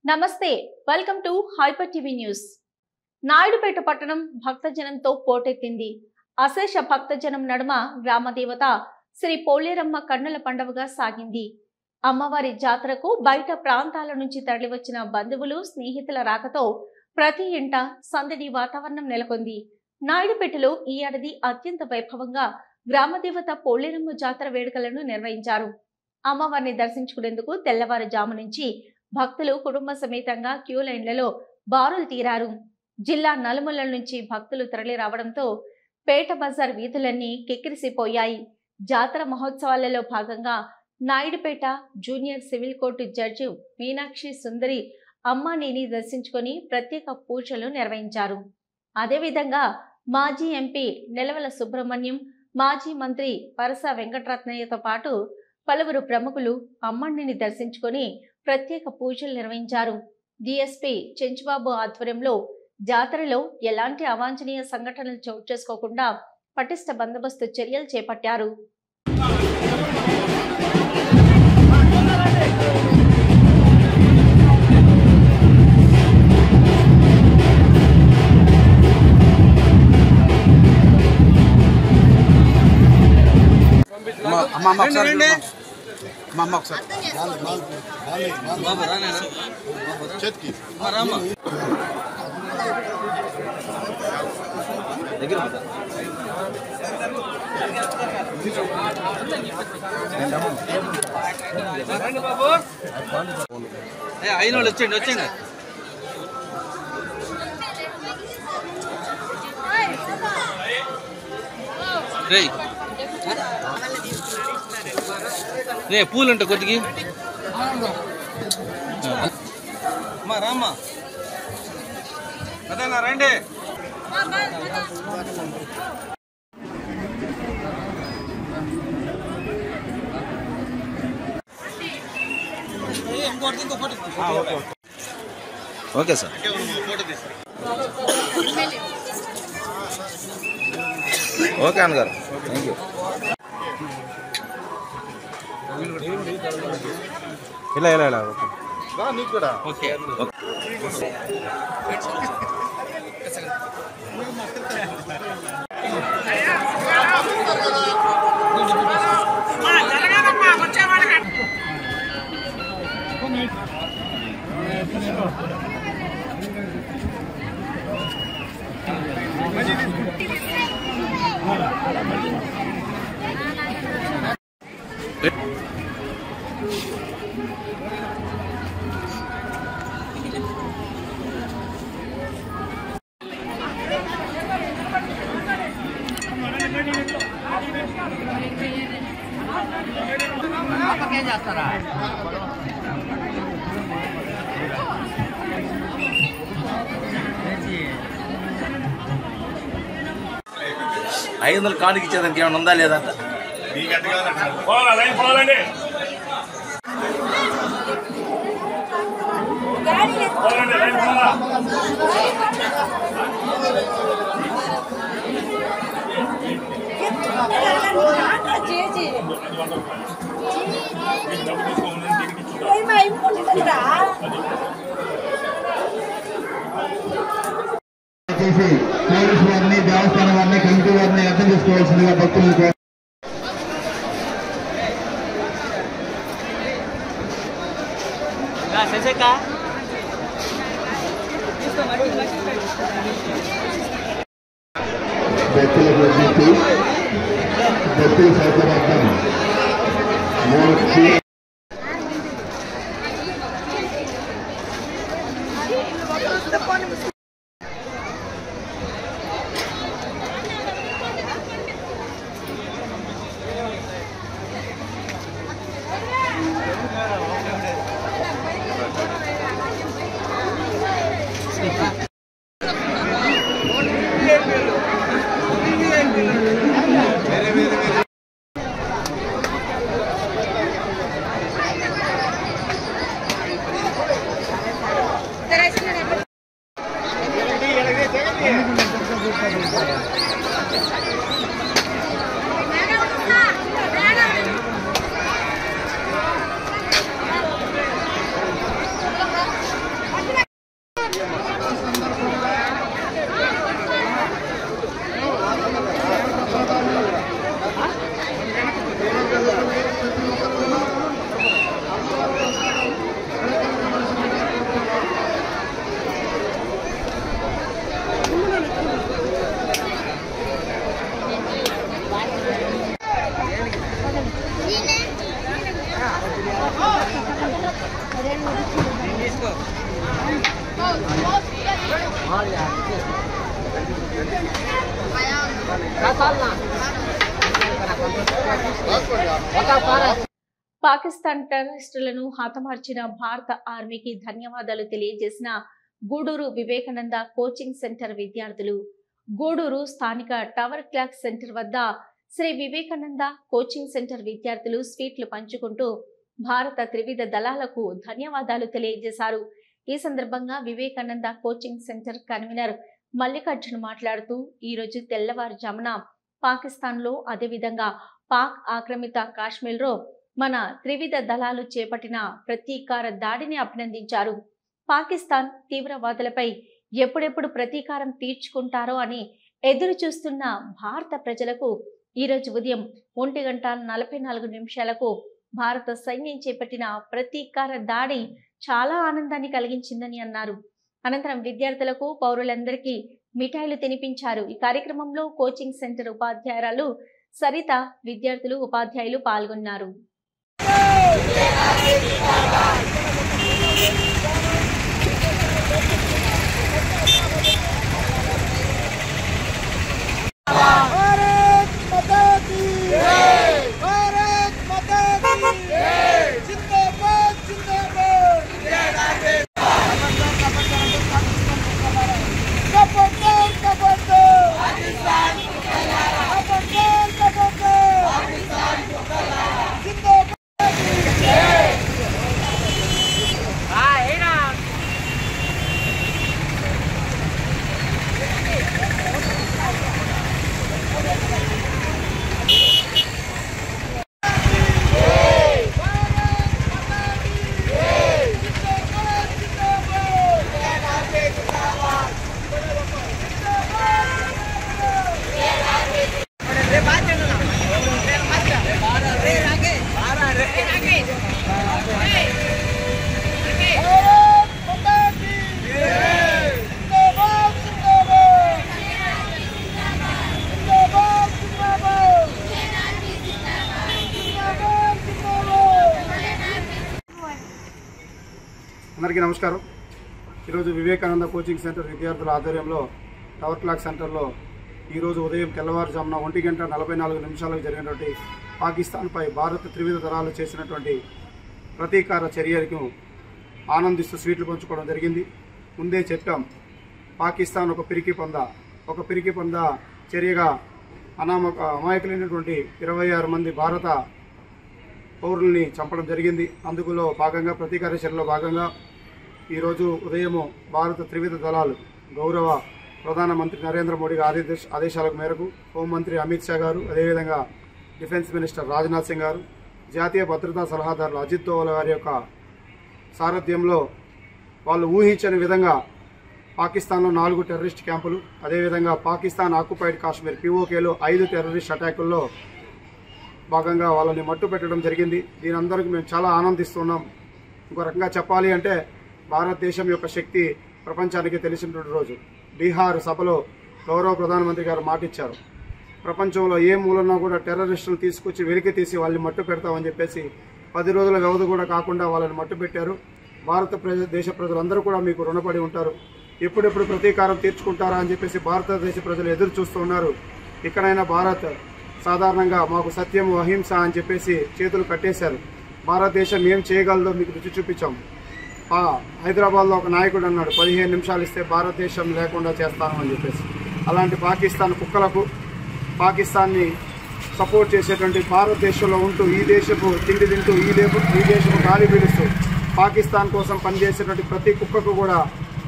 నమస్తే welcome to hyper TV news. Naidupeta పట్టణం భక్తజనంతో పోటెత్తింది. అశేష భక్తజనం నడుమ గ్రామదేవత శ్రీ పోలేరమ్మ కన్నుల పండుగగా సాగింది. అమ్మవారి జాతరకు బయట ప్రాంతాల నుంచి తరలివచ్చిన బంధువులు స్నేహితుల రాకతో ప్రతి ఇంట సందడి వాతావరణం నెలకొంది. నాయుడుపేటలో ఈ ఏడాది అత్యంత వైభవంగా గ్రామదేవత పోలేరమ్మ జాతర వేడుకలను నిర్వహించారు. అమ్మవారిని దర్శించుకునేందుకు తెల్లవారుజాము నుంచి భక్తులు కుటుంబ సమేతంగా క్యూ లైన్లలో బారులు తీరారు. జిల్లా నలుమూలల నుంచి భక్తులు తరలి రావడంతో పేట బజార్ వీధులన్నీ కిక్కిరిసిపోయాయి. జాతర మహోత్సవాలలో భాగంగా Naidupeta junior civil court judge Meenakshi Sundari అమ్మానిని దర్శించుకొని ప్రత్యేక పూజలు నిర్వహించారు. అదేవిధంగా మాజీ ఎంపీ నెలవల సుబ్రహ్మణ్యం, మాజీ మంత్రి పరస వెంకటరత్నయ్యతో పాటు పలువురు ప్రముఖులు అమ్మడిని దర్శించుకొని ప్రత్యేక పూజలు నిర్వహించారు. డిఎస్పీ చెంచుబాబు ఆధ్వర్యంలో జాతరలో ఎలాంటి అవాంఛనీయ సంఘటనలు చోటు చేసుకోకుండా పటిష్ట బందోబస్తు చర్యలు చేపట్టారు. అయిన వాళ్ళు వచ్చేయండి రే పూలు ఉంటాయి కొద్దికి రామ్మా అదేనా రండి. Okay sir. ఓకే అన్నగారు, థ్యాంక్ యూ. ఇలా ఇలా ఇలా ఓకే నీకు కూడా ఓకే. చేస్తారా 500 కాడికి ఇచ్చేదానికి ఏమైనా ఉందా లేదంట. పోలీసు వారిని, దేవస్థానం వారిని, కమిటీ వారిని అర్థం చేసుకోవాల్సిందిగా భక్తులు భక్తుల సౌకర్యార్థం పాకిస్తాన్ టెర్రరిస్టులను హతమార్చిన భారత ఆర్మీకి ధన్యవాదాలు తెలియజేసిన గూడూరు వివేకానంద కోచింగ్ సెంటర్ విద్యార్థులు. గూడూరు స్థానిక టవర్ క్లాక్ సెంటర్ వద్ద శ్రీ వివేకానంద కోచింగ్ సెంటర్ విద్యార్థులు స్వీట్లు పంచుకుంటూ భారత త్రివిధ దళాలకు ధన్యవాదాలు తెలియజేశారు. ఈ సందర్భంగా Vivekananda coaching centre convener Mallikarjun మాట్లాడుతూ ఈరోజు తెల్లవారుజామున పాకిస్తాన్లో అదేవిధంగా పాక్ ఆక్రమిత కాశ్మీర్లో మన త్రివిధ దళాలు చేపట్టిన ప్రతీకార దాడిని అభినందించారు. పాకిస్తాన్ తీవ్రవాదులపై ఎప్పుడెప్పుడు ప్రతీకారం తీర్చుకుంటారో అని ఎదురు చూస్తున్న భారత ప్రజలకు ఈరోజు ఉదయం 1:44 భారత సైన్యం చేపట్టిన ప్రతీకార దాడి చాలా ఆనందాన్ని కలిగించిందని అన్నారు. అనంతరం విద్యార్థులకు పౌరులందరికీ మిఠాయిలు తినిపించారు. ఈ కార్యక్రమంలో కోచింగ్ సెంటర్ ఉపాధ్యాయురాలు సరిత, విద్యార్థులు, ఉపాధ్యాయులు పాల్గొన్నారు. అందరికీ నమస్కారం. ఈరోజు వివేకానంద కోచింగ్ సెంటర్ విద్యార్థుల ఆధ్వర్యంలో టవర్ క్లాక్ సెంటర్లో ఈరోజు ఉదయం తెల్లవారుజామున 1:44 జరిగినటువంటి పాకిస్తాన్పై భారత త్రివిధ దళాలు చేసినటువంటి ప్రతీకార చర్యలకు ఆనందిస్తూ స్వీట్లు పంచుకోవడం జరిగింది. ముందే చెప్పాం, పాకిస్తాన్ ఒక పిరికి పంద చర్యగా అమాయకులైనటువంటి 26 మంది భారత పౌరుల్ని చంపడం జరిగింది. అందులో భాగంగా ప్రతీకార చర్యలో భాగంగా ఈరోజు ఉదయము భారత త్రివిధ దళాలు గౌరవ ప్రధానమంత్రి నరేంద్ర మోడీ ఆదేశాల మేరకు హోంమంత్రి అమిత్ షా గారు, అదేవిధంగా డిఫెన్స్ మినిస్టర్ రాజ్నాథ్ సింగ్ గారు, జాతీయ భద్రతా సలహాదారులు అజిత్ దోవల్ గారి యొక్క సారథ్యంలో వాళ్ళు ఊహించని విధంగా పాకిస్తాన్లో 4 టెర్రరిస్ట్ క్యాంపులు, అదేవిధంగా పాకిస్తాన్ ఆక్యుపైడ్ కాశ్మీర్ POKలో 5 టెర్రరిస్ట్ అటాకుల్లో భాగంగా వాళ్ళని మట్టు పెట్టడం జరిగింది. దీని అందరికీ మేము చాలా ఆనందిస్తున్నాం. ఇంకో రకంగా చెప్పాలి అంటే భారతదేశం యొక్క శక్తి ప్రపంచానికి తెలిసినటువంటి రోజు. బీహార్ సభలో గౌరవ ప్రధానమంత్రి గారు మాటిచ్చారు, ప్రపంచంలో ఏ మూలన్నా కూడా టెర్రరిస్టులు తీసుకొచ్చి వెలికి తీసి వాళ్ళని మట్టు పెడతామని చెప్పేసి 10 రోజుల వ్యవధి కూడా కాకుండా వాళ్ళని మట్టు పెట్టారు. దేశ ప్రజలందరూ కూడా మీకు రుణపడి ఉంటారు. ఎప్పుడెప్పుడు ప్రతీకారం తీర్చుకుంటారా అని చెప్పేసి భారతదేశ ప్రజలు ఎదురు చూస్తూ ఉన్నారు. ఇక్కడైనా భారత్ సాధారణంగా మాకు సత్యం అహింస అని చెప్పేసి చేతులు కట్టేశారు. భారతదేశం ఏం చేయగలదో మీకు రుచి చూపించాం. హైదరాబాద్లో ఒక నాయకుడు అన్నాడు, 15 నిమిషాలు ఇస్తే భారతదేశం లేకుండా చేస్తాను అని చెప్పేసి. అలాంటి పాకిస్తాన్ కుక్కలకు, పాకిస్తాన్ని సపోర్ట్ చేసేటువంటి భారతదేశంలో ఉంటూ ఈ దేశపు తిండి తింటూ ఈ దేశపు గాలి పీలుస్తూ పాకిస్తాన్ కోసం పనిచేసేటువంటి ప్రతి కుక్కకు కూడా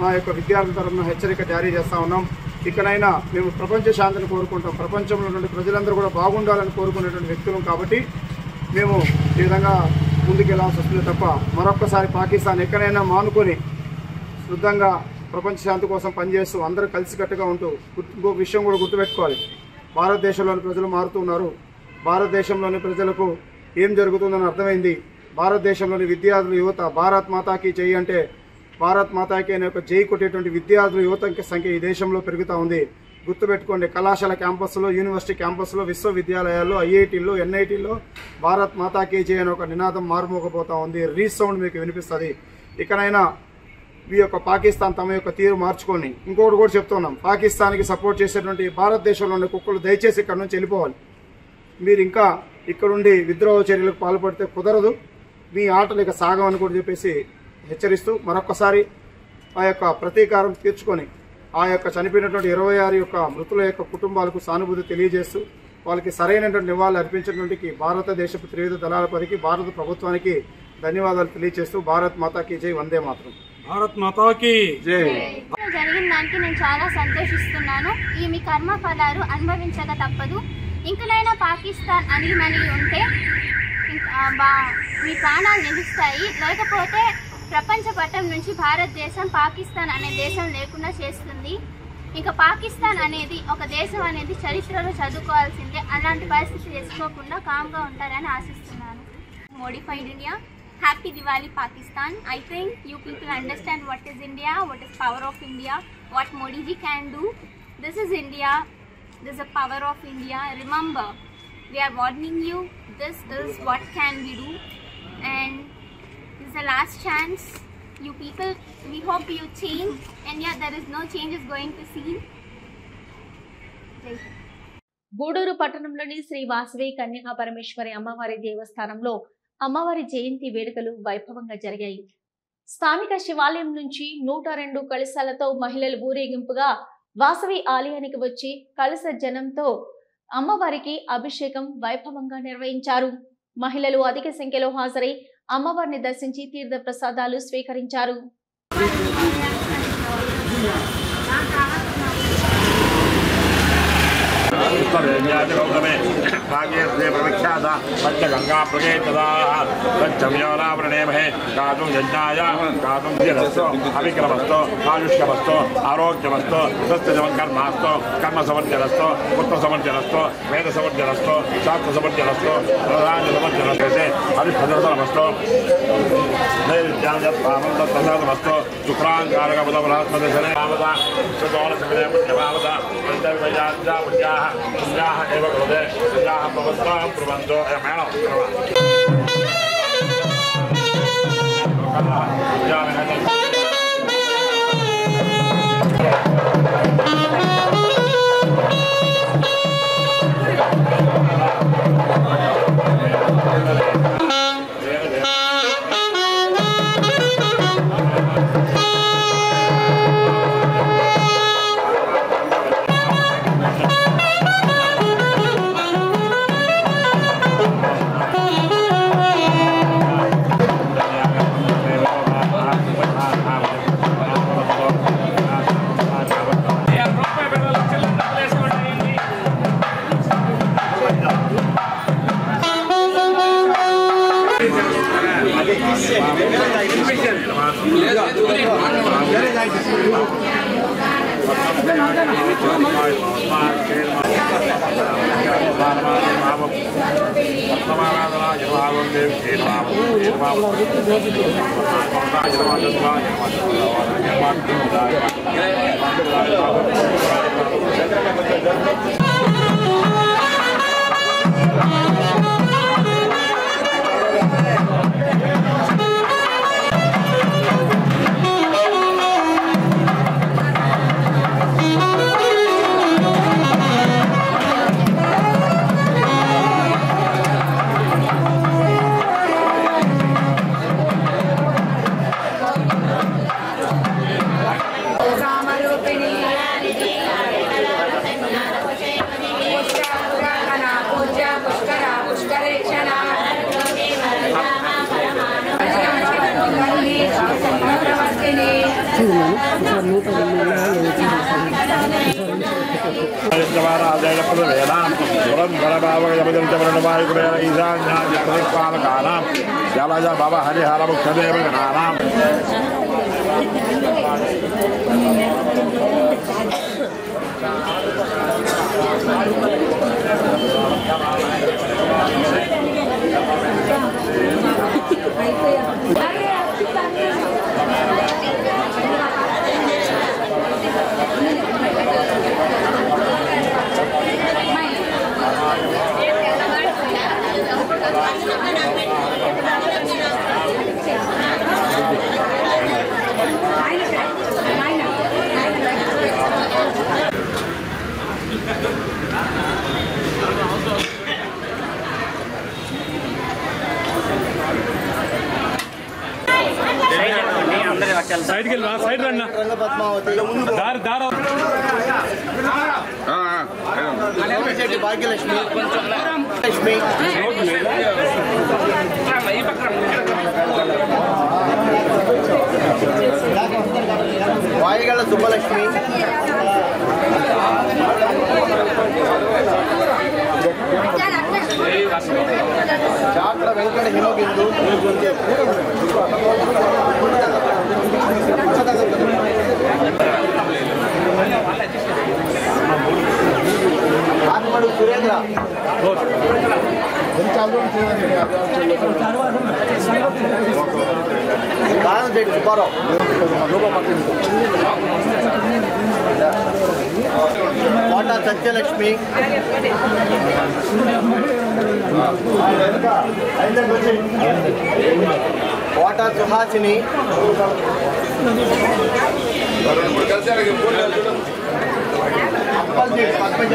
మా యొక్క విద్యార్థుల తరఫున హెచ్చరిక జారీ చేస్తూ ఉన్నాం. ఇకనైనా మేము ప్రపంచ శాంతిని కోరుకుంటాం. ప్రపంచంలో నుండి ప్రజలందరూ కూడా బాగుండాలని కోరుకునేటువంటి వ్యక్తులం కాబట్టి మేము ఈ విధంగా ముందుకెళ్లాల్సి వస్తుంది తప్ప మరొక్కసారి పాకిస్తాన్ ఎక్కడైనా మానుకొని శుద్ధంగా ప్రపంచ శాంతి కోసం పనిచేస్తూ అందరూ కలిసికట్టుగా ఉంటూ ఇంకో విషయం కూడా గుర్తుపెట్టుకోవాలి, భారతదేశంలోని ప్రజలు మారుతున్నారు. భారతదేశంలోని ప్రజలకు ఏం జరుగుతుందని అర్థమైంది. భారతదేశంలోని విద్యార్థులు యువత భారత్ మాతాకి జై అంటే భారత్ మాతాకి అనే ఒక జై కొట్టేటువంటి విద్యార్థులు యువత సంఖ్య ఈ దేశంలో పెరుగుతూ ఉంది. గుర్తుపెట్టుకోండి, కళాశాల క్యాంపస్లో, యూనివర్సిటీ క్యాంపస్లో, విశ్వవిద్యాలయాల్లో, IITల్లో, NITల్లో భారత్ మాతాకి జై అనే ఒక నినాదం మారుమోగపోతూ ఉంది. రీసౌండ్ మీకు వినిపిస్తుంది. ఇకనైనా ఈ యొక్క పాకిస్తాన్ తమ యొక్క తీరు మార్చుకొని ఇంకొకటి కూడా చెప్తున్నాం, పాకిస్తాన్కి సపోర్ట్ చేసేటువంటి భారతదేశంలోని కుక్కలు దయచేసి ఇక్కడ నుంచి వెళ్ళిపోవాలి. మీరు ఇంకా ఇక్కడుండి విద్రోహ చర్యలకు పాల్పడితే కుదరదు, మీ ఆటలు ఇక సాగమని కూడా చెప్పేసి హెచ్చరిస్తూ మరొక్కసారి ఆ యొక్క ప్రతీకారం తీర్చుకొని ఆ యొక్క చనిపోయినటువంటి 26 యొక్క మృతుల యొక్క కుటుంబాలకు సానుభూతి తెలియజేస్తూ వాళ్ళకి సరైనటువంటి నివాళులు అర్పించినటువంటి భారతదేశపు త్రివిధ దళాలపతికి భారత ప్రభుత్వానికి ధన్యవాదాలు తెలియజేస్తూ భారత్ మాతాకి జై, వందే మాతరం. భారత్ మాతాకి జై. జరిగిన దానికి నేను చాలా సంతోషిస్తున్నాను. ఈ మీ కర్మ ఫలాలు అనుభవించక తప్పదు. ఇంకనైనా పాకిస్తాన్ అణిగిమణిగి ఉంటే మీ ప్రాణాలు నిలుస్తాయి. లేకపోతే ప్రపంచ పటం నుంచి భారతదేశం పాకిస్తాన్ అనే దేశం లేకుండా చేస్తుంది. ఇంకా పాకిస్తాన్ అనేది ఒక దేశం అనేది చరిత్రలో చదువుకోవాల్సిందే. అలాంటి పరిస్థితి తెచ్చుకోకుండా కామ్గా ఉంటారని ఆశిస్తున్నాను. Modified India, happy Diwali Pakistan. I think you people understand what is India, what is power of India, what Modi ji can do. This is India. This is the power of India. Remember, we are warning you. This is what can we do, and this is the last chance. You people, we hope you change, and yeah, there is no change is going to see. Guduru పట్టణంలోని శ్రీ వాసవి కన్యకా పరమేశ్వరి అమ్మవారి దేవస్థానంలో అమ్మవారి జయంతి వేడుకలు వైభవంగా జరిగాయి. స్థానిక శివాలయం నుంచి 102 కలశాలతో మహిళలు ఊరేగింపుగా వాసవి ఆలయానికి వచ్చి కలశ జనంతో అమ్మవారికి అభిషేకం వైభవంగా నిర్వహించారు. మహిళలు అధిక సంఖ్యలో హాజరై అమ్మవారిని దర్శించి తీర్థ ప్రసాదాలు స్వీకరించారు. पंचगंगा प्रकेतदावृणेमहे गातुं यज्ञाय गातुं धिरस्तु अविक्रमस्तु आयुष्यमस्तु आरोग्यमस्तु स्वस्थजमकर्मास्तु कर्मसमर्जनस्तु पुत्रसमर्जनस्तु वेदसमर्जनस्तु शास्त्रसमर्जनस्तु प्रधानसमर्जनस्ते अभिभद्रतमस्तु नैवेद्यामस्तु शुक्राङ्कारकबुधबृहस्पतिशने मामदा सुदोलसमिदे पुण्यमामदा पुण्याः एव कृते पुण्याः भवन्तः ब्रुवन्तु మేడం जलज भव हरिहर मुख्यदेव गणानां సైడ్కి వెళ్ళి సైడ్ రండి దారి భాగ్యలక్ష్మి లక్ష్మి వాయిగళ్ళ సుబ్బలక్ష్మి చాట్ల వెంకట హిమబిందు ఆత్మడు సురేంద్ర కారంశెట్టి సుబ్బారావు కోట సత్యలక్ష్మి కోట సుహాసిని పద్మజ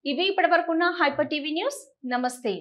ఇవి ఇప్పటివరకున్న హైపర్ టీవీ న్యూస్. నమస్తే.